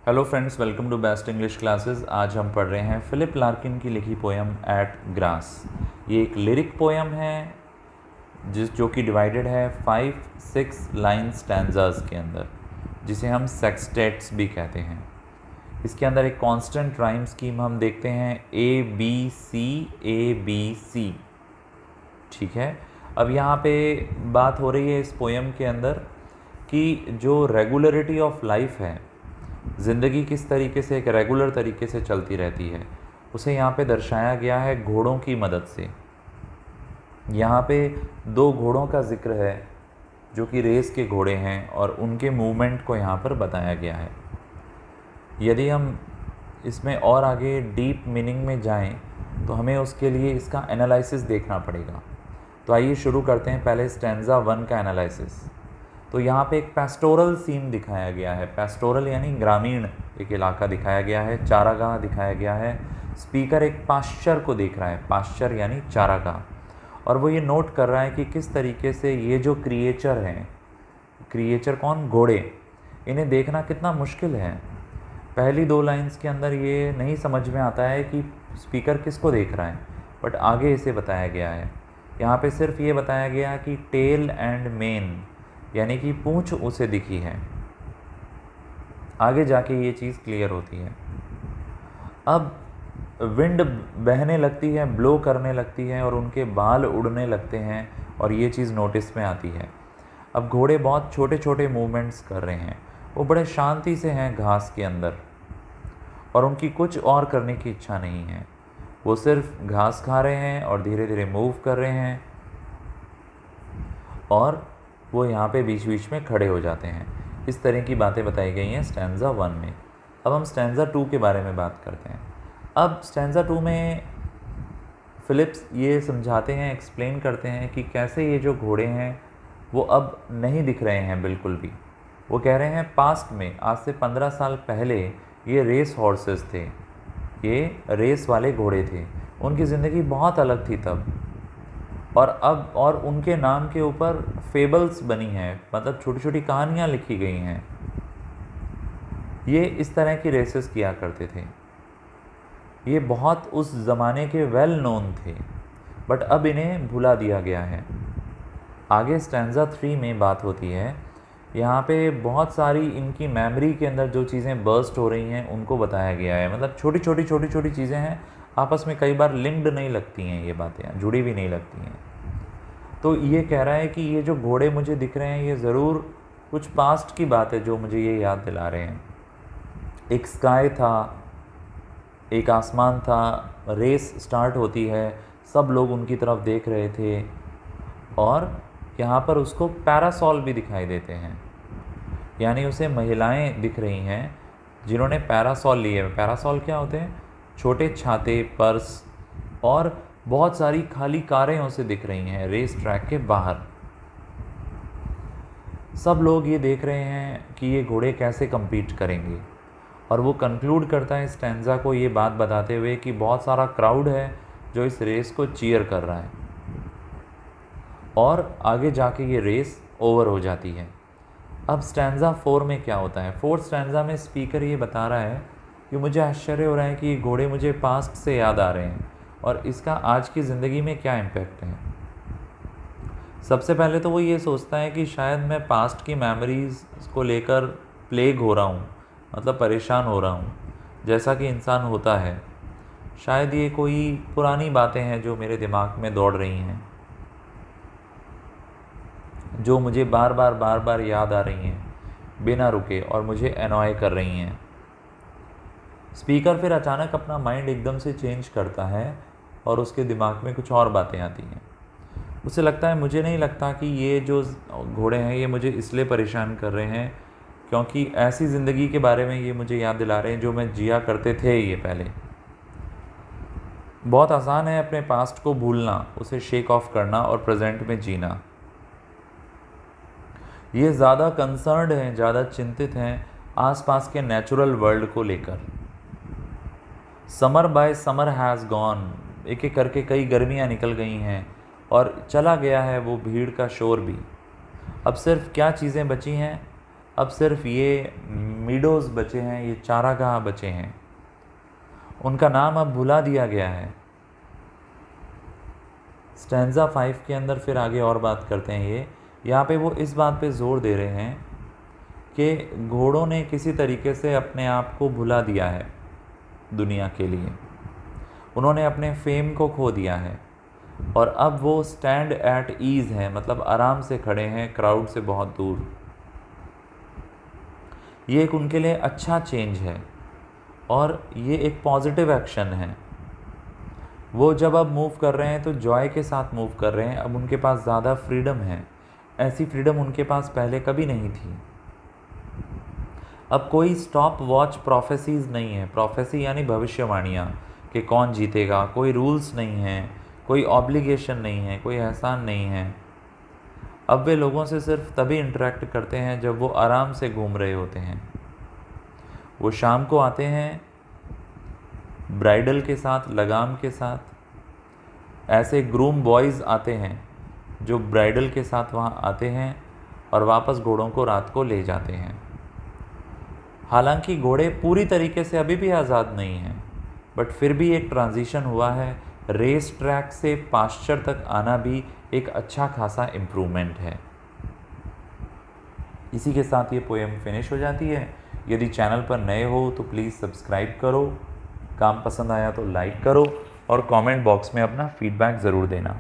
Hello friends, welcome to best English classes. आज हम पढ़ रहे हैं फिलिप लार्किन की लिखी पोएम एट ग्रास। ये एक लिरिक पोएम है जो कि डिवाइडेड है 5-6 लाइन स्टैंजाज के अंदर, जिसे हम सेक्सटेट्स भी कहते हैं। इसके अंदर एक कांस्टेंट राइम स्कीम हम देखते हैं A B C। ठीक है। अब यहाँ पे बात हो रही है इस पोएम के अंदर कि जो रेगुलरिटी ऑफ लाइफ है, ज़िंदगी किस तरीके से एक रेगुलर तरीके से चलती रहती है, उसे यहाँ पे दर्शाया गया है घोड़ों की मदद से। यहाँ पे 2 घोड़ों का जिक्र है जो कि रेस के घोड़े हैं और उनके मूवमेंट को यहाँ पर बताया गया है। यदि हम इसमें और आगे डीप मीनिंग में जाएं तो हमें उसके लिए इसका एनालिसिस देखना पड़ेगा। तो आइए शुरू करते हैं पहले स्टैंजा 1 का एनालिसिस। तो यहाँ पे एक पेस्टोरल सीन दिखाया गया है। पेस्टोरल यानी ग्रामीण एक इलाका दिखाया गया है, चारागाह दिखाया गया है। स्पीकर एक पास्चर को देख रहा है, पास्चर यानी चारागाह, और वो ये नोट कर रहा है कि किस तरीके से ये जो क्रिएचर हैं, क्रिएचर कौन, घोड़े, इन्हें देखना कितना मुश्किल है। पहली 2 लाइंस के अंदर ये नहीं समझ में आता है कि स्पीकर किसको देख रहा है, बट आगे इसे बताया गया है। यहाँ पे सिर्फ ये बताया गया कि टेल एंड मेन यानी कि पूंछ उसे दिखी है। आगे जाके ये चीज़ क्लियर होती है। अब विंड बहने लगती है, ब्लो करने लगती है और उनके बाल उड़ने लगते हैं और ये चीज़ नोटिस में आती है। अब घोड़े बहुत छोटे छोटे मूवमेंट्स कर रहे हैं, वो बड़े शांति से हैं घास के अंदर और उनकी कुछ और करने की इच्छा नहीं है। वो सिर्फ घास खा रहे हैं और धीरे धीरे मूव कर रहे हैं और वो यहाँ पे बीच बीच में खड़े हो जाते हैं। इस तरह की बातें बताई गई हैं स्टैंजा 1 में। अब हम स्टैंजा 2 के बारे में बात करते हैं। अब स्टैंजा 2 में फिलिप्स ये समझाते हैं, एक्सप्लेन करते हैं कि कैसे ये जो घोड़े हैं वो अब नहीं दिख रहे हैं बिल्कुल भी। वो कह रहे हैं पास्ट में, आज से 15 साल पहले ये रेस हॉर्सेस थे, ये रेस वाले घोड़े थे, उनकी ज़िंदगी बहुत अलग थी तब। और उनके नाम के ऊपर फेबल्स बनी हैं, मतलब छोटी छोटी कहानियाँ लिखी गई हैं। ये इस तरह की रेसेस किया करते थे, ये बहुत उस ज़माने के वेल नोन थे, बट अब इन्हें भुला दिया गया है। आगे स्टैंजा 3 में बात होती है, यहाँ पे बहुत सारी इनकी मेमोरी के अंदर जो चीज़ें बर्स्ट हो रही हैं उनको बताया गया है। मतलब छोटी छोटी चीज़ें हैं, आपस में कई बार लिंक्ड नहीं लगती हैं, ये बातें जुड़ी भी नहीं लगती हैं। तो ये कह रहा है कि ये जो घोड़े मुझे दिख रहे हैं ये ज़रूर कुछ पास्ट की बात है जो मुझे ये याद दिला रहे हैं। एक स्काई था, एक आसमान था, रेस स्टार्ट होती है, सब लोग उनकी तरफ देख रहे थे और यहाँ पर उसको पैरासॉल भी दिखाई देते हैं, यानी उसे महिलाएं दिख रही हैं जिन्होंने पैरासॉल लिए हैं। पैरासॉल क्या होते हैं? छोटे छाते, पर्स, और बहुत सारी खाली कारें उसे दिख रही हैं रेस ट्रैक के बाहर। सब लोग ये देख रहे हैं कि ये घोड़े कैसे compete करेंगे, और वो कंक्लूड करता है स्टैंजा को ये बात बताते हुए कि बहुत सारा क्राउड है जो इस रेस को चीयर कर रहा है, और आगे जाके ये रेस ओवर हो जाती है। अब स्टैंजा 4 में क्या होता है? 4th स्टैंजा में स्पीकर ये बता रहा है कि मुझे आश्चर्य हो रहा है कि ये घोड़े मुझे पास्ट से याद आ रहे हैं और इसका आज की ज़िंदगी में क्या इम्पैक्ट है। सबसे पहले तो वो ये सोचता है कि शायद मैं पास्ट की मेमोरीज़ को लेकर प्लेग हो रहा हूँ, मतलब परेशान हो रहा हूँ, जैसा कि इंसान होता है। शायद ये कोई पुरानी बातें हैं जो मेरे दिमाग में दौड़ रही हैं, जो मुझे बार बार याद आ रही हैं बिना रुके और मुझे एनॉय कर रही हैं। स्पीकर फिर अचानक अपना माइंड एकदम से चेंज करता है और उसके दिमाग में कुछ और बातें आती हैं। उसे लगता है, मुझे नहीं लगता कि ये जो घोड़े हैं ये मुझे इसलिए परेशान कर रहे हैं क्योंकि ऐसी ज़िंदगी के बारे में ये मुझे याद दिला रहे हैं जो मैं जिया करते थे ये पहले। बहुत आसान है अपने पास्ट को भूलना, उसे शेक ऑफ करना और प्रेजेंट में जीना। ये ज़्यादा कंसर्न्ड हैं, ज़्यादा चिंतित हैं आसपास के नेचुरल वर्ल्ड को लेकर। Summer by summer has gone, एक एक करके कई गर्मियाँ निकल गई हैं और चला गया है वो भीड़ का शोर भी। अब सिर्फ क्या चीज़ें बची हैं? अब सिर्फ ये मीडोज़ बचे हैं, ये चारागाह बचे हैं, उनका नाम अब भुला दिया गया है। स्टैंजा 5 के अंदर फिर आगे और बात करते हैं ये, यहाँ पे वो इस बात पे ज़ोर दे रहे हैं कि घोड़ों ने किसी तरीके से अपने आप को भुला दिया है दुनिया के लिए, उन्होंने अपने फेम को खो दिया है और अब वो स्टैंड एट ईज़ हैं, मतलब आराम से खड़े हैं क्राउड से बहुत दूर। ये एक उनके लिए अच्छा चेंज है और ये एक पॉजिटिव एक्शन है। वो जब अब मूव कर रहे हैं तो जॉय के साथ मूव कर रहे हैं, अब उनके पास ज़्यादा फ्रीडम है, ऐसी फ्रीडम उनके पास पहले कभी नहीं थी। अब कोई स्टॉप वॉच प्रोफेसीज नहीं है, प्रोफेसी यानी भविष्यवाणियाँ कि कौन जीतेगा, कोई रूल्स नहीं हैं, कोई ऑब्लिगेशन नहीं है, कोई एहसान नहीं है। अब वे लोगों से सिर्फ तभी इंटरेक्ट करते हैं जब वो आराम से घूम रहे होते हैं। वो शाम को आते हैं ब्राइडल के साथ, लगाम के साथ। ऐसे ग्रूम बॉयज़ आते हैं जो ब्राइडल के साथ वहाँ आते हैं और वापस घोड़ों को रात को ले जाते हैं। हालांकि घोड़े पूरी तरीके से अभी भी आज़ाद नहीं हैं, बट फिर भी एक ट्रांजिशन हुआ है। रेस ट्रैक से पास्चर तक आना भी एक अच्छा खासा इम्प्रूवमेंट है। इसी के साथ ये पोएम फिनिश हो जाती है। यदि चैनल पर नए हो तो प्लीज़ सब्सक्राइब करो, काम पसंद आया तो लाइक करो और कमेंट बॉक्स में अपना फीडबैक ज़रूर देना।